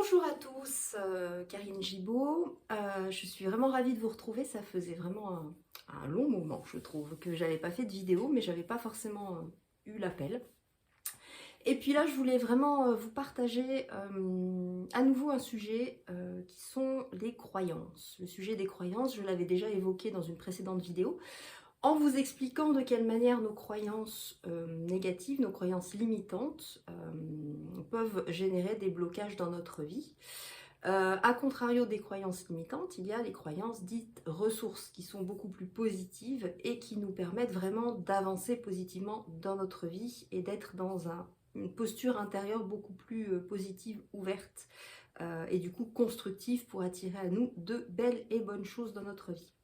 Bonjour à tous, Karine Gibaud. Je suis vraiment ravie de vous retrouver. Ça faisait vraiment un long moment, je trouve, que j'avais pas fait de vidéo, mais j'avais pas forcément eu l'appel. Et puis là, je voulais vraiment vous partager à nouveau un sujet qui sont les croyances. Le sujet des croyances, je l'avais déjà évoqué dans une précédente vidéo, en vous expliquant de quelle manière nos croyances négatives, nos croyances limitantes peuvent générer des blocages dans notre vie. A contrario des croyances limitantes, il y a les croyances dites ressources qui sont beaucoup plus positives et qui nous permettent vraiment d'avancer positivement dans notre vie et d'être dans une posture intérieure beaucoup plus positive, ouverte et du coup constructive pour attirer à nous de belles et bonnes choses dans notre vie.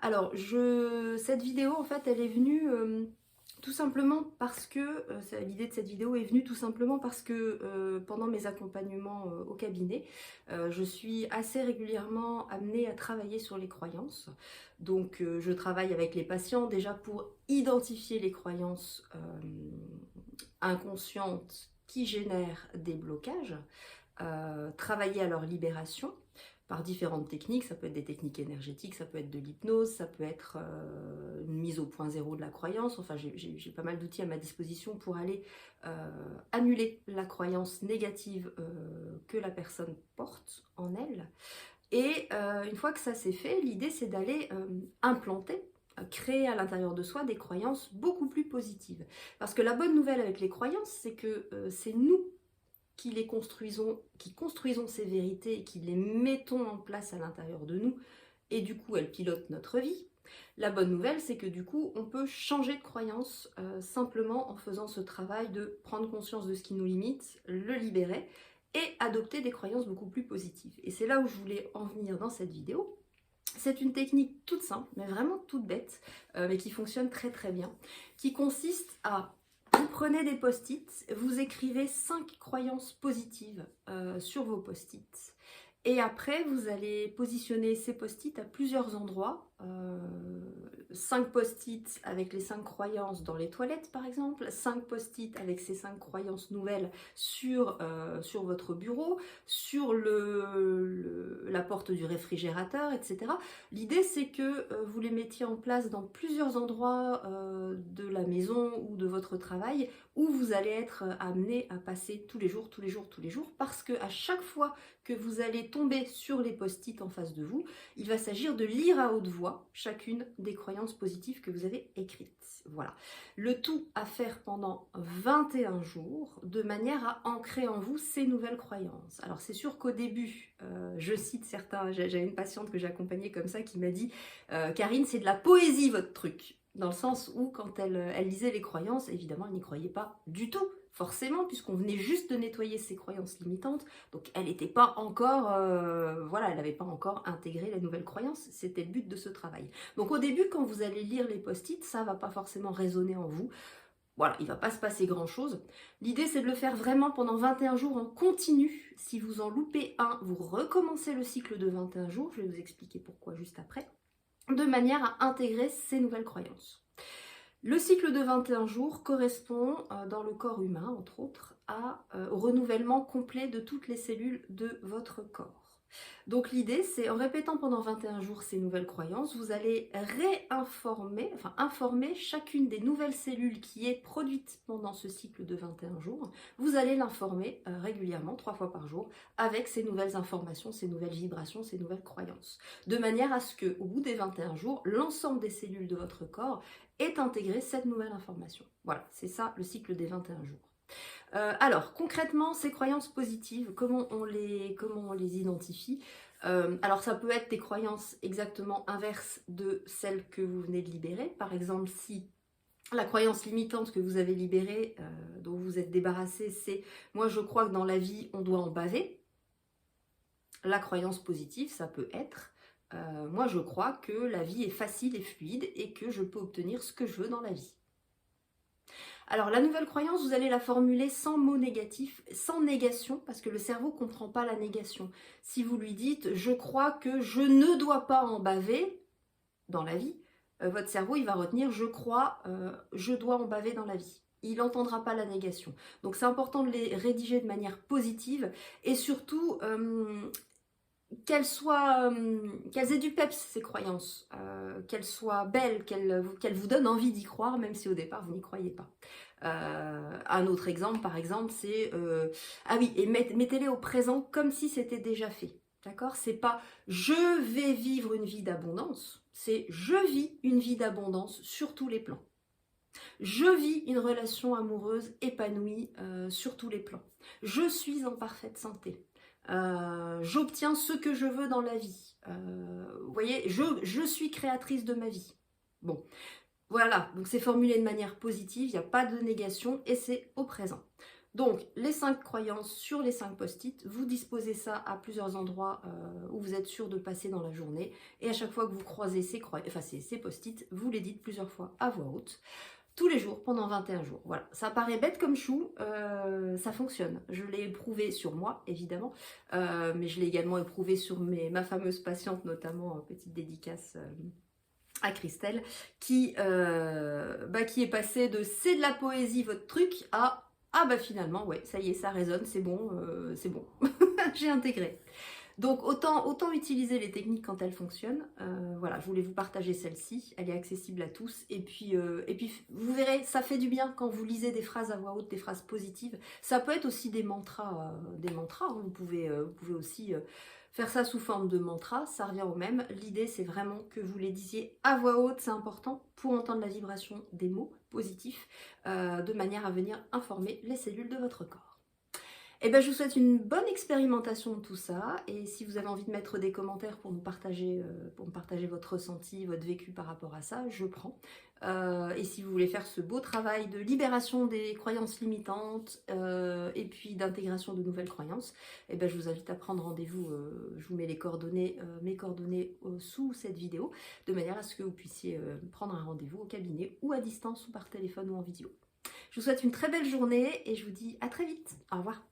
Alors, cette vidéo, en fait, elle est venue tout simplement parce que, l'idée de cette vidéo est venue tout simplement parce que pendant mes accompagnements au cabinet, je suis assez régulièrement amenée à travailler sur les croyances. Donc, je travaille avec les patients déjà pour identifier les croyances inconscientes qui génèrent des blocages, travailler à leur libération par différentes techniques. Ça peut être des techniques énergétiques, ça peut être de l'hypnose, ça peut être une mise au point zéro de la croyance. Enfin, j'ai pas mal d'outils à ma disposition pour aller annuler la croyance négative que la personne porte en elle. Et une fois que ça c'est fait, l'idée c'est d'aller implanter, créer à l'intérieur de soi des croyances beaucoup plus positives. Parce que la bonne nouvelle avec les croyances, c'est que c'est nous qui construisons ces vérités et qui les mettons en place à l'intérieur de nous, et du coup elles pilotent notre vie. La bonne nouvelle, c'est que du coup on peut changer de croyance simplement en faisant ce travail de prendre conscience de ce qui nous limite, le libérer et adopter des croyances beaucoup plus positives. Et c'est là où je voulais en venir dans cette vidéo. C'est une technique toute simple, mais vraiment toute bête, mais qui fonctionne très très bien, qui consiste à: vous prenez des post-it, vous écrivez 5 croyances positives sur vos post-it. Et après, vous allez positionner ces post-it à plusieurs endroits. 5 post-it avec les 5 croyances dans les toilettes, par exemple. 5 post-it avec ces 5 croyances nouvelles sur votre bureau, sur la porte du réfrigérateur, etc. L'idée, c'est que vous les mettiez en place dans plusieurs endroits de la maison ou de votre travail, où vous allez être amené à passer tous les jours, tous les jours, tous les jours, parce que à chaque fois que vous allez tomber sur les post-it en face de vous, il va s'agir de lire à haute voix chacune des croyances positives que vous avez écrites. Voilà. Le tout à faire pendant 21 jours, de manière à ancrer en vous ces nouvelles croyances. Alors c'est sûr qu'au début, je cite certains, j'avais une patiente que j'accompagnais comme ça qui m'a dit Karine, c'est de la poésie votre truc. Dans le sens où quand elle lisait les croyances, évidemment elle n'y croyait pas du tout. Forcément, puisqu'on venait juste de nettoyer ses croyances limitantes, donc elle n'était pas encore, voilà, elle n'avait pas encore intégré la nouvelle croyance, c'était le but de ce travail. Donc au début, quand vous allez lire les post-it, ça ne va pas forcément résonner en vous. Voilà, il ne va pas se passer grand-chose. L'idée, c'est de le faire vraiment pendant 21 jours en continu. Si vous en loupez un, vous recommencez le cycle de 21 jours, je vais vous expliquer pourquoi juste après, de manière à intégrer ces nouvelles croyances. Le cycle de 21 jours correspond dans le corps humain, entre autres, au renouvellement complet de toutes les cellules de votre corps. Donc l'idée, c'est en répétant pendant 21 jours ces nouvelles croyances, vous allez informer chacune des nouvelles cellules qui est produite pendant ce cycle de 21 jours. Vous allez l'informer régulièrement, 3 fois par jour, avec ces nouvelles informations, ces nouvelles vibrations, ces nouvelles croyances. De manière à ce qu'au bout des 21 jours, l'ensemble des cellules de votre corps ait intégré cette nouvelle information. Voilà, c'est ça le cycle des 21 jours. Alors, concrètement, ces croyances positives, comment on les identifie? Alors, ça peut être des croyances exactement inverses de celles que vous venez de libérer. Par exemple, si la croyance limitante que vous avez libérée, dont vous êtes débarrassé, c'est « moi je crois que dans la vie, on doit en baver ». La croyance positive, ça peut être moi je crois que la vie est facile et fluide et que je peux obtenir ce que je veux dans la vie ». Alors la nouvelle croyance, vous allez la formuler sans mots négatifs, sans négation, parce que le cerveau ne comprend pas la négation. Si vous lui dites « je crois que je ne dois pas en baver dans la vie », votre cerveau il va retenir « je crois, je dois en baver dans la vie ». il n'entendra pas la négation. Donc c'est important de les rédiger de manière positive et surtout qu'elles aient du peps, ces croyances, qu'elles soient belles, qu'elles vous donnent envie d'y croire, même si au départ vous n'y croyez pas. Un autre exemple, par exemple, c'est ah oui, et mettez-les au présent comme si c'était déjà fait. D'accord? C'est pas je vais vivre une vie d'abondance, c'est je vis une vie d'abondance sur tous les plans. Je vis une relation amoureuse épanouie sur tous les plans. Je suis en parfaite santé. J'obtiens ce que je veux dans la vie. Vous voyez, je suis créatrice de ma vie. Bon, voilà, donc c'est formulé de manière positive, il n'y a pas de négation et c'est au présent. Donc, les 5 croyances sur les 5 post-it, vous disposez ça à plusieurs endroits où vous êtes sûr de passer dans la journée. Et à chaque fois que vous croisez ces post-it, vous les dites plusieurs fois à voix haute. Tous les jours, pendant 21 jours. Voilà, ça paraît bête comme chou, ça fonctionne. Je l'ai éprouvé sur moi, évidemment, mais je l'ai également éprouvé sur ma fameuse patiente, notamment, petite dédicace à Christelle, qui est passée de « c'est de la poésie votre truc » à « ah bah finalement, ouais, ça y est, ça résonne, c'est bon, j'ai intégré ». Donc autant utiliser les techniques quand elles fonctionnent. Voilà, je voulais vous partager celle-ci, elle est accessible à tous. Et puis vous verrez, ça fait du bien quand vous lisez des phrases à voix haute, des phrases positives. Ça peut être aussi des mantras. Hein. Vous pouvez aussi faire ça sous forme de mantra, ça revient au même. L'idée, c'est vraiment que vous les disiez à voix haute, c'est important pour entendre la vibration des mots positifs, de manière à venir informer les cellules de votre corps. Et ben, je vous souhaite une bonne expérimentation de tout ça, et si vous avez envie de mettre des commentaires pour me partager votre ressenti, votre vécu par rapport à ça, je prends. Et si vous voulez faire ce beau travail de libération des croyances limitantes et puis d'intégration de nouvelles croyances, et ben, je vous invite à prendre rendez-vous. Je vous mets mes coordonnées sous cette vidéo, de manière à ce que vous puissiez prendre un rendez-vous au cabinet ou à distance ou par téléphone ou en vidéo. Je vous souhaite une très belle journée et je vous dis à très vite. Au revoir.